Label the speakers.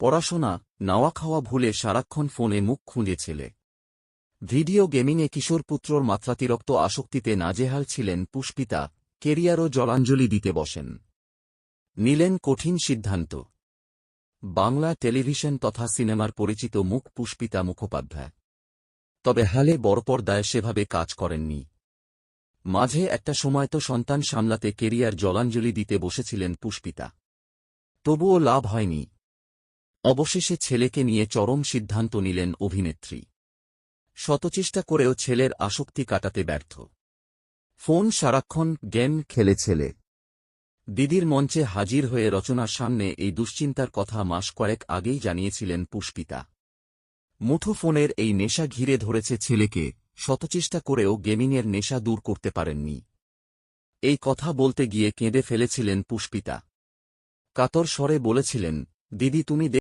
Speaker 1: পড়াশোনা, নাওয়া খাওয়া ভুলে সারাক্ষণ ফোনে মুখ খুঁজে ছেলে। ভিডিও গেমিংয়ে কিশোরপুত্রর মাত্রাতিরিক্ত আসক্তিতে নাজেহাল ছিলেন পুষ্পিতা, কেরিয়ারও জলাঞ্জলি দিতে বসেন। নিলেন কঠিন সিদ্ধান্ত। বাংলা টেলিভিশন তথা সিনেমার পরিচিত মুখ পুষ্পিতা মুখোপাধ্যায়। তবে হালে বড়পর্দায় সেভাবে কাজ করেননি। মাঝে একটা সময় তো সন্তান সামলাতে কেরিয়ার জলাঞ্জলি দিতে বসেছিলেন পুষ্পিতা। তবুও লাভ হয়নি। অবশেষে ছেলেকে নিয়ে চরম সিদ্ধান্ত নিলেন অভিনেত্রী। শতচেষ্টা করেও ছেলের আসক্তি কাটাতে ব্যর্থ। ফোন সারাক্ষণ গেম খেলে ছেলে। দিদির মঞ্চে হাজির হয়ে রচনার সামনে এই দুশ্চিন্তার কথা মাস কয়েক আগেই জানিয়েছিলেন পুষ্পিতা। মুঠোফোনের এই নেশা ঘিরে ধরেছে ছেলেকে, শতচেষ্টা করেও গেমিংয়ের নেশা দূর করতে পারেননি। এই কথা বলতে গিয়ে কেঁদে ফেলেছিলেন পুষ্পিতা। কাতর স্বরে বলেছিলেন, দিদি তুমি